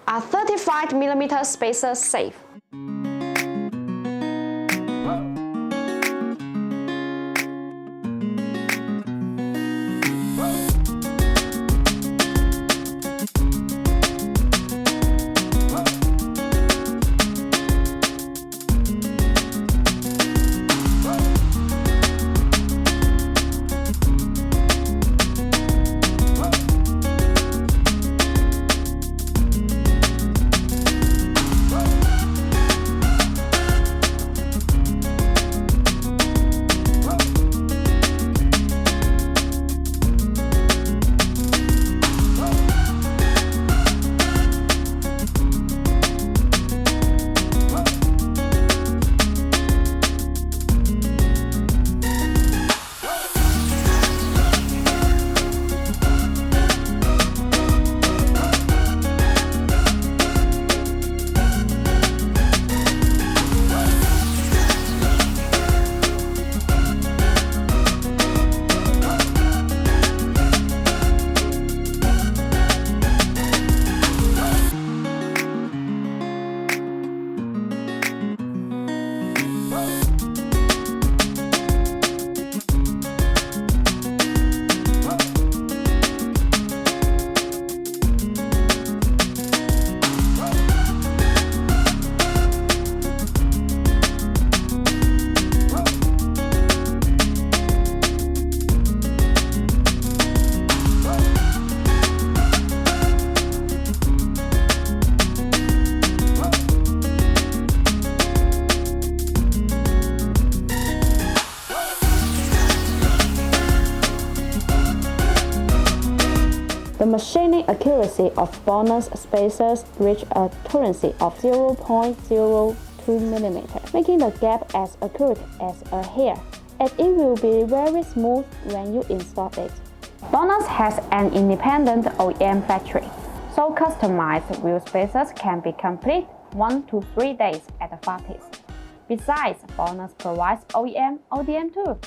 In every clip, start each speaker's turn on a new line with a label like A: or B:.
A: are 35mm spacer safe. The machining accuracy of BONOSS spacers reached a accuracy of 0.02mm, making the gap as accurate as a hair, and it will be very smooth when you install it. BONOSS has an independent OEM factory, so customized wheel spacers can be complete 1 to 3 days at the fastest. Besides, BONOSS provides OEM ODM too.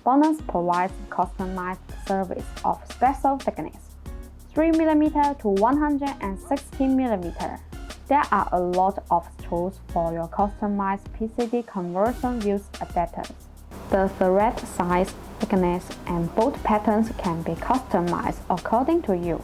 A: BONOSS provides customized service of special thickness, 3mm to 116mm. There are a lot of tools for your customized PCD conversion wheel adapters. The thread size, thickness, and bolt patterns can be customized according to you.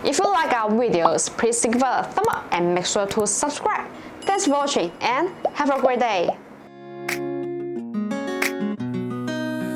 A: If you like our videos, please give a thumb up and make sure to subscribe. Thanks for watching and have a great day!